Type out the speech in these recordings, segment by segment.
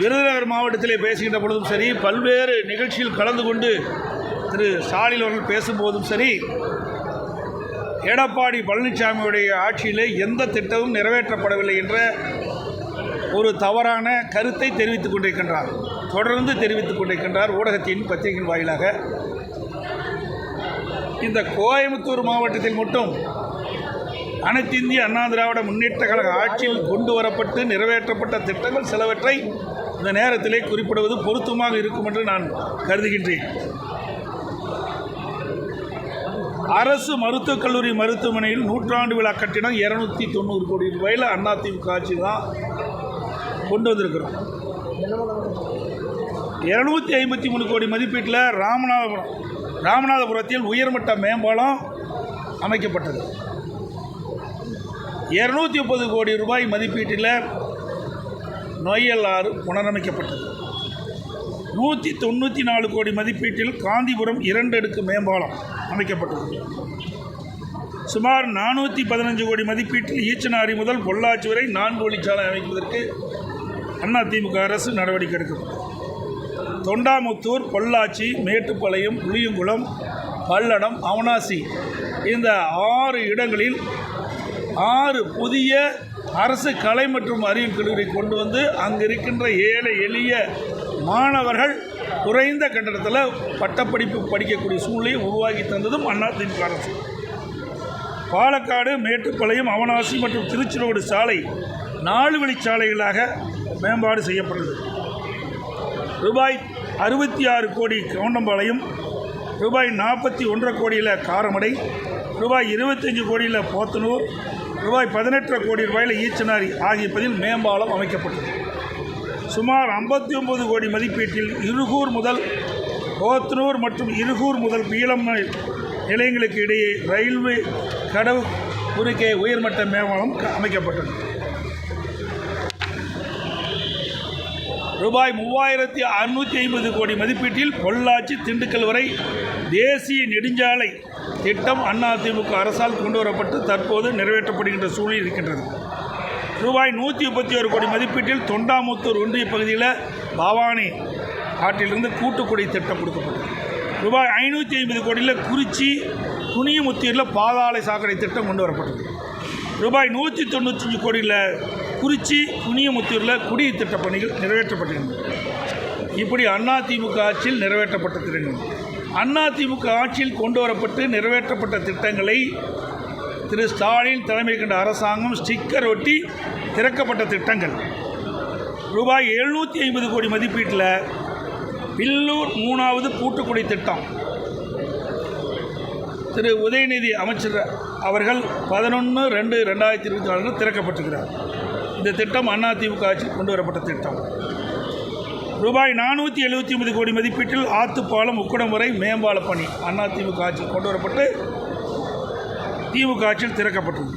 விருதுநகர் மாவட்டத்திலே பேசுகின்ற பொழுதும் சரி, பல்வேறு நிகழ்ச்சியில் கலந்து கொண்டு திரு ஸ்டாலின் அவர்கள் பேசும்போதும் சரி, எடப்பாடி பழனிசாமியுடைய ஆட்சியிலே எந்த திட்டமும் நிறைவேற்றப்படவில்லை என்ற ஒரு தவறான கருத்தை தெரிவித்துக் கொண்டிருக்கின்றார். தொடர்ந்து தெரிவித்துக் கொண்டிருக்கின்றார் ஊடகத்தின் பத்திரிகையின் வாயிலாக. இந்த கோயம்புத்தூர் மாவட்டத்தில் மட்டும் அனைத்து இந்திய அண்ணா திராவிட முன்னேற்ற கழக ஆட்சியில் கொண்டு வரப்பட்டு நிறைவேற்றப்பட்ட திட்டங்கள் சிலவற்றை இந்த நேரத்திலே குறிப்பிடுவது பொருத்தமாக இருக்கும் என்று நான் கருதுகின்றேன். அரசு மருத்துவக் கல்லூரி மருத்துவமனையில் 100ஆண்டு விழா கட்டிடம் 290 கோடி ரூபாயில் அதிமுக ஆட்சி தான் கொண்டு வந்திருக்கிறோம். 253 கோடி மதிப்பீட்டில் ராமநாதபுரத்தில் உயர்மட்ட மேம்பாலம் அமைக்கப்பட்டது. 230 கோடி ரூபாய் மதிப்பீட்டில் நொய்யல் ஆறு புனரமைக்கப்பட்டது. 194 கோடி மதிப்பீட்டில் காந்திபுரம் 2 அடுக்கு மேம்பாலம் அமைக்கப்பட்டது. சுமார் 415 கோடி மதிப்பீட்டில் ஈச்சனாரி முதல் பொள்ளாச்சி வரை 4 வழிச்சாலை அமைப்பதற்கு அதிமுக அரசு நடவடிக்கை எடுக்கப்பட்டது. தொண்டாமுத்தூர், பொள்ளாச்சி, மேட்டுப்பாளையம், புளியங்குளம், பல்லடம், அவனாசி இந்த 6 இடங்களில் 6 புதிய அரசு கலை மற்றும் அறிவியல் கல்லூரி கொண்டு வந்து அங்கு இருக்கின்ற ஏழை எளிய மாணவர்கள் குறைந்த கட்டணத்தில் பட்டப்படிப்பு படிக்கக்கூடிய சூழ்நிலையை உருவாக்கி தந்ததும் அதிமுக அரசு. பாலக்காடு, மேட்டுப்பாளையம், அவனாசி மற்றும் திருச்சிரோடு சாலை 4 வழிச்சாலைகளாக மேம்பாடு செய்யப்பட்டது. ரூபாய் 66 கோடி கவுண்டம்பாளையம், ரூபாய் 41 கோடியில் காரமடை, ரூபாய் 25 கோடியில் போத்தனூர், ரூபாய் 18 கோடி ரூபாயில் ஈச்சனாரி ஆகிய பதில் மேம்பாலம் அமைக்கப்பட்டது. சுமார் 59 கோடி மதிப்பீட்டில் இருகூர் முதல் போத்தனூர் மற்றும் இருகூர் முதல் பீலம் நிலையங்களுக்கு இடையே ரயில்வே கடவு குறுக்கே உயர்மட்ட மேம்பாலம் அமைக்கப்பட்டது. ரூபாய் 3650 கோடி மதிப்பீட்டில் பொள்ளாச்சி திண்டுக்கல் வரை தேசிய நெடுஞ்சாலை திட்டம் அதிமுக அரசால் கொண்டு வரப்பட்டு தற்போது நிறைவேற்றப்படுகின்ற சூழல் இருக்கின்றது. ரூபாய் 131 கோடி மதிப்பீட்டில் தொண்டாமுத்தூர் ஒன்றிய பகுதியில் பவானி ஆற்றிலிருந்து கூட்டுக்குடி திட்டம் கொடுக்கப்பட்டது. ரூபாய் 550 கோடியில் குறிச்சி குனியமுத்தூரில் பாதாள சாக்கடை திட்டம் கொண்டு வரப்பட்டது. ரூபாய் 195 கோடியில் குறிச்சி குனியமுத்தூரில் குடிநீர் திட்ட பணிகள் நிறைவேற்றப்பட்டிருந்தது. இப்படி அதிமுக ஆட்சியில் நிறைவேற்றப்பட்ட திட்டங்கள், அதிமுக ஆட்சியில் கொண்டு வரப்பட்டு நிறைவேற்றப்பட்ட திட்டங்களை திரு ஸ்டாலின் தலைமை கொண்ட அரசாங்கம் ஸ்டிக்கர் ஒட்டி திறக்கப்பட்ட திட்டங்கள். ரூபாய் 750 கோடி மதிப்பீட்டில் பில்லூர் 3வது கூட்டுக்குடி திட்டம் திரு உதயநிதி அமைச்சர் அவர்கள் 11/2/2024 திறக்கப்பட்டிருக்கிறார். இந்த திட்டம் அதிமுக ஆட்சியில் கொண்டு வரப்பட்ட திட்டம். ரூபாய் 479 கோடி மதிப்பீட்டில் ஆத்துப்பாலம் உக்குடம் வரை மேம்பால பணி அதிமுக ஆட்சியில் கொண்டு வரப்பட்டு திமுக ஆட்சியில் திறக்கப்பட்டது.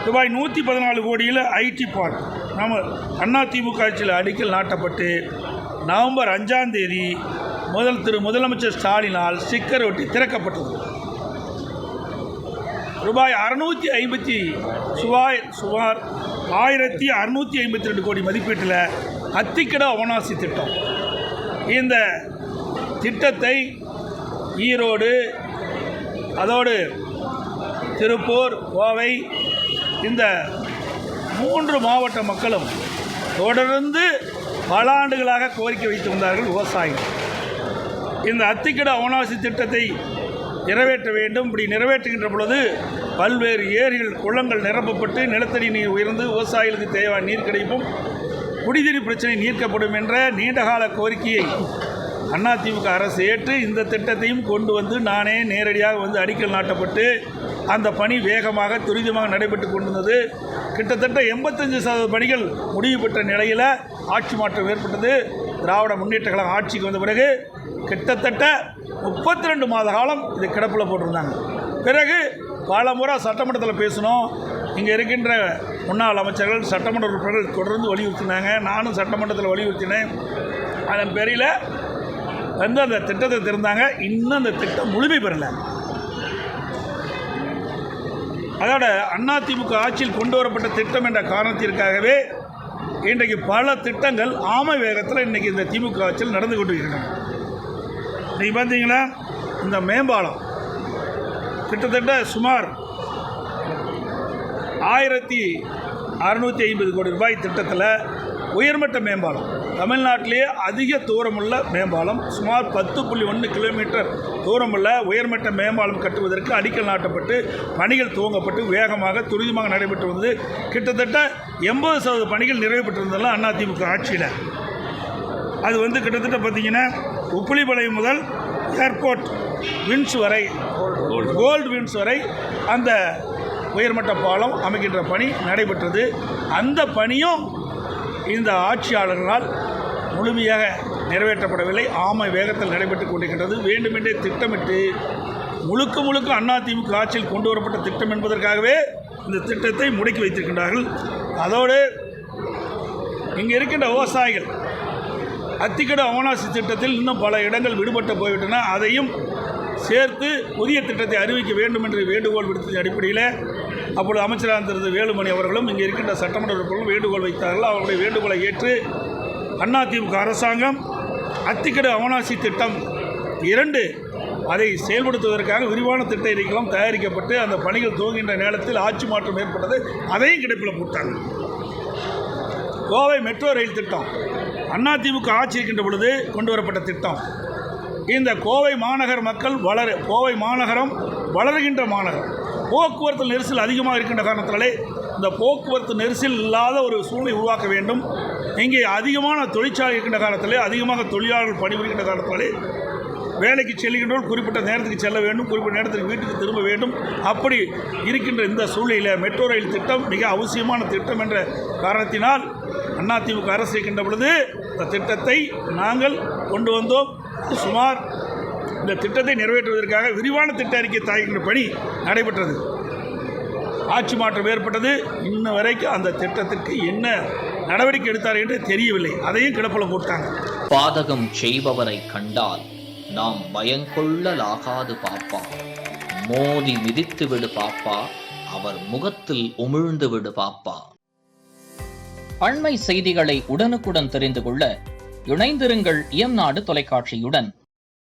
ரூபாய் 114 கோடியில் ஐடி பார்க் நம்ம அதிமுக ஆட்சியில் அடிக்கல் நாட்டப்பட்டு நவம்பர் 5ஆம் தேதி முதலமைச்சர் ஸ்டாலினால் ஸ்டிக்கர் ஒட்டி திறக்கப்பட்டது. ரூபாய் 1652 கோடி மதிப்பீட்டில் அத்திக்கட அவனாசி திட்டம். இந்த திட்டத்தை ஈரோடு, அதோடு திருப்பூர், கோவை இந்த 3 மாவட்ட மக்களும் தொடர்ந்து பல ஆண்டுகளாக கோரிக்கை வைத்து வந்தார்கள் விவசாயிகள். இந்த அத்திக்கட அவனாசி திட்டத்தை நிறைவேற்ற வேண்டும். இப்படி நிறைவேற்றுகின்ற பொழுது பல்வேறு ஏரிகள், குளங்கள் நிரப்பப்பட்டு நிலத்தடி நீர் உயர்ந்து விவசாயிகளுக்கு தேவையான நீர் கிடைக்கும், குடிநீர் பிரச்சனை நீக்கப்படும் என்ற நீண்டகால கோரிக்கையை அதிமுக அரசு ஏற்று இந்த திட்டத்தையும் கொண்டு வந்து நானே நேரடியாக வந்து அடிக்கல் நாட்டப்பட்டு அந்த பணி வேகமாக துரிதமாக நடைபெற்று கொண்டிருந்தது. கிட்டத்தட்ட 85% பணிகள் முடிவு பெற்ற நிலையில் ஆட்சி மாற்றம் ஏற்பட்டது. திராவிட முன்னேற்ற கழகம் ஆட்சிக்கு வந்த பிறகு கிட்டத்தட்ட 32 மாத காலம் இது கிடப்பில் போட்டிருந்தாங்க. பிறகு பல முறை சட்டமன்றத்தில் பேசணும். இங்கே இருக்கின்ற முன்னாள் அமைச்சர்கள், சட்டமன்ற உறுப்பினர்கள் தொடர்ந்து வலியுறுத்தினாங்க. நானும் சட்டமன்றத்தில் வலியுறுத்தினேன். அதன் பேரில் வந்து அந்த திட்டத்தை திறந்தாங்க. இன்னும் அந்த திட்டம் முழுமை பெறலை. அதோட அதிமுக ஆட்சியில் கொண்டு வரப்பட்ட திட்டம் என்ற காரணத்திற்காகவே இன்றைக்கு பல திட்டங்கள் ஆமை வேகத்தில் இன்றைக்கி இந்த திமுக ஆட்சியில் நடந்து கொண்டிருக்கின்றன. இன்றைக்கி பார்த்தீங்கன்னா இந்த மேம்பாலம் கிட்டத்தட்ட சுமார் 1650 கோடி ரூபாய் திட்டத்தில் உயர்மட்ட மேம்பாலம், தமிழ்நாட்டிலேயே அதிக தூரமுள்ள மேம்பாலம், சுமார் 10.1 கிலோமீட்டர் தூரமுள்ள உயர்மட்ட மேம்பாலம் கட்டுவதற்கு அடிக்கல் நாட்டப்பட்டு பணிகள் துவங்கப்பட்டு வேகமாக துரிதமாக நடைபெற்று வந்தது. கிட்டத்தட்ட 80% பணிகள் நிறைவு பெற்றிருந்ததெல்லாம் அதிமுக ஆட்சியில். அது கிட்டத்தட்ட பார்த்திங்கன்னா உப்புளிப்பாளையம் முதல் ஏர்போர்ட் வின்ஸ் வரை, கோல்டு வின்ஸ் வரை அந்த உயர்மட்ட பாலம் அமைக்கின்ற பணி நடைபெற்றது. அந்த பணியும் இந்த ஆட்சியாளர்களால் முழுமையாக நிறைவேற்றப்படவில்லை. ஆமை வேகத்தில் நடைபெற்றுக் கொண்டிருக்கின்றது. வேண்டுமென்றே திட்டமிட்டு முழுக்க அதிமுக ஆட்சியில் கொண்டு வரப்பட்ட திட்டம் என்பதற்காகவே இந்த திட்டத்தை முடக்கி வைத்திருக்கின்றார்கள். அதோடு இங்கே இருக்கின்ற விவசாயிகள் அத்திக்கடை அவனாசி திட்டத்தில் இன்னும் பல இடங்கள் விடுபட்டு போய்விட்டன. அதையும் சேர்த்து புதிய திட்டத்தை அறிவிக்க வேண்டும் என்று வேண்டுகோள் விடுத்த அடிப்படையில் அப்பொழுது அமைச்சராக இருந்த வேலுமணி அவர்களும் இங்கே இருக்கின்ற சட்டமன்ற உறுப்பினர்களும் வேண்டுகோள் வைத்தார்கள். அவர்களுடைய வேண்டுகோளை ஏற்று அதிமுக அரசாங்கம் அத்திக்கடை அவனாசி திட்டம் 2 அதை செயல்படுத்துவதற்காக விரிவான திட்ட அறிக்கைகளும் தயாரிக்கப்பட்டு அந்த பணிகள் துவங்குகின்ற நேரத்தில் ஆட்சி மாற்றம் ஏற்பட்டது. அதையும் கிடப்பில் போட்டாங்க. கோவை மெட்ரோ ரயில் திட்டம் அதிமுக ஆட்சி இருக்கின்ற பொழுது கொண்டு வரப்பட்ட திட்டம். இந்த கோவை மாநகர் மக்கள் கோவை மாநகரம் வளர்கின்ற மாநகரம், போக்குவரத்து நெரிசல் அதிகமாக இருக்கின்ற காரணத்தினாலே இந்த போக்குவரத்து நெரிசல் இல்லாத ஒரு சூழ்நிலை உருவாக்க வேண்டும். இங்கே அதிகமான தொழிற்சாலை இருக்கின்ற காலத்திலே அதிகமாக தொழிலாளர்கள் பணிபுரிகின்ற காலத்தினாலே வேலைக்கு செல்கின்றவர்கள் குறிப்பிட்ட நேரத்துக்கு செல்ல வேண்டும், குறிப்பிட்ட நேரத்துக்கு வீட்டுக்கு திரும்ப வேண்டும். அப்படி இருக்கின்ற இந்த சூழ்நிலையில் மெட்ரோ ரயில் திட்டம் மிக அவசியமான திட்டம் என்ற காரணத்தினால் அதிமுக அரசு இருக்கின்ற பொழுது இந்த திட்டத்தை நாங்கள் கொண்டு வந்தோம். சுமார் இந்த திட்டத்தை நிறைவேற்றுவதற்காக விரிவான திட்ட அறிக்கை தயாரிக்கின்ற பணி நடைபெற்றது. ஆட்சி மாற்றம் ஏற்பட்டது. இன்ன வரைக்கும் அந்த திட்டத்திற்கு என்ன நடவடிக்கை எடுத்தார் என்று தெரியவில்லை. அதையும் கிடப்பில் போட்டாங்க. பாதகம் செய்பவரை கண்டால் நாம் பயங்கொள்ளலாகாது பாப்பா, மோதி மிதித்து விடு பாப்பா, அவர் முகத்தில் உமிழ்ந்து விடு பாப்பா. அண்மை செய்திகளை உடனுக்குடன் தெரிந்து கொள்ள இணைந்திருங்கள் இயம்நாடு தொலைக்காட்சியுடன்.